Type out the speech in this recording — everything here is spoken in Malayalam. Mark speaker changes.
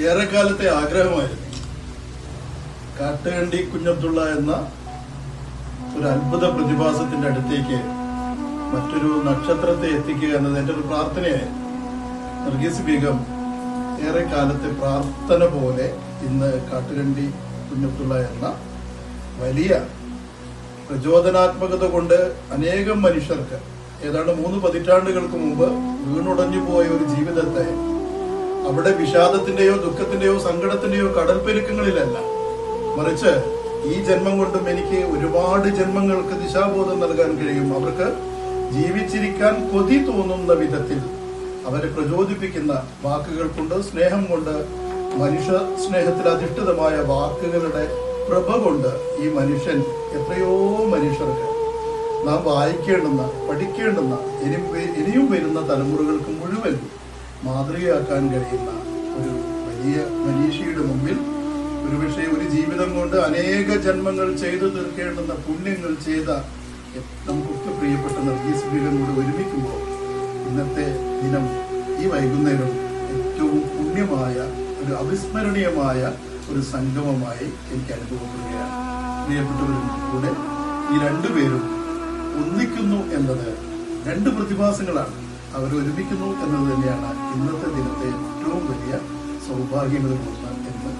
Speaker 1: ഏറെക്കാലത്തെ ആഗ്രഹമായിരുന്നു കാട്ടുകണ്ടി കുഞ്ഞബ്ദുള്ള എന്ന ഒരു അത്ഭുത പ്രതിഭാസത്തിന്റെ അടുത്തേക്ക് മറ്റൊരു നക്ഷത്രത്തെ എത്തിക്കുക എന്നത് എന്റെ ഒരു പ്രാർത്ഥനയായിരുന്നു. നർഗീസ് ബീഗം ഏറെ കാലത്തെ പ്രാർത്ഥന പോലെ ഇന്ന് കാട്ടുകണ്ടി കുഞ്ഞബ്ദുള്ള എന്ന വലിയ പ്രചോദനാത്മകത കൊണ്ട് അനേകം മനുഷ്യർക്ക് ഏതാണ്ട് 3 പതിറ്റാണ്ടുകൾക്ക് മുമ്പ് വീണുടഞ്ഞു പോയ ഒരു ജീവിതത്തെ അവിടെ വിഷാദത്തിന്റെയോ ദുഃഖത്തിന്റെയോ സങ്കടത്തിന്റെയോ കടൽപ്പെരുക്കങ്ങളിലല്ല, മറിച്ച് ഈ ജന്മം കൊണ്ടും എനിക്ക് ഒരുപാട് ജന്മങ്ങൾക്ക് ദിശാബോധം നൽകാൻ കഴിയും. അവർക്ക് ജീവിച്ചിരിക്കാൻ കൊതി തോന്നുന്ന വിധത്തിൽ അവരെ പ്രചോദിപ്പിക്കുന്ന വാക്കുകൾ കൊണ്ട്, സ്നേഹം കൊണ്ട്, മനുഷ്യ സ്നേഹത്തിൽ അധിഷ്ഠിതമായ വാക്കുകളുടെ പ്രഭ കൊണ്ട് ഈ മനുഷ്യൻ എത്രയോ മനുഷ്യർക്ക് നാം വായിക്കേണ്ടുന്ന, പഠിക്കേണ്ടുന്ന, ഇനിയും വരുന്ന തലമുറകൾക്ക് മുഴുവൻ മാതൃകയാക്കാൻ കഴിയുന്ന ഒരു വലിയ മനീഷിയുടെ മുമ്പിൽ ഒരുപക്ഷെ ഒരു ജീവിതം കൊണ്ട് അനേക ജന്മങ്ങൾ ചെയ്തു തീർക്കേണ്ടുന്ന പുണ്യങ്ങൾ ചെയ്ത നമുക്കൊക്കെ പ്രിയപ്പെട്ട നർഗീസ് ബീഗമോട് ഒരുമിക്കുമ്പോൾ ഇന്നത്തെ ദിനം, ഈ വൈകുന്നേരം ഏറ്റവും പുണ്യമായ ഒരു അവിസ്മരണീയമായ ഒരു സംഗമമായി എനിക്ക് അനുഭവപ്പെടുകയാണ്. പ്രിയപ്പെട്ടവരും കൂടെ ഈ രണ്ടുപേരും ഒന്നിക്കുന്നു എന്നത് 2 പ്രതിഭാസങ്ങളാണ്. അവർ ഒരുമിക്കുന്നു എന്നത് തന്നെയാണ് ഇന്നത്തെ ദിനത്തെ ഏറ്റവും വലിയ സൗഭാഗ്യങ്ങളിൽ ഒന്ന് എന്ന്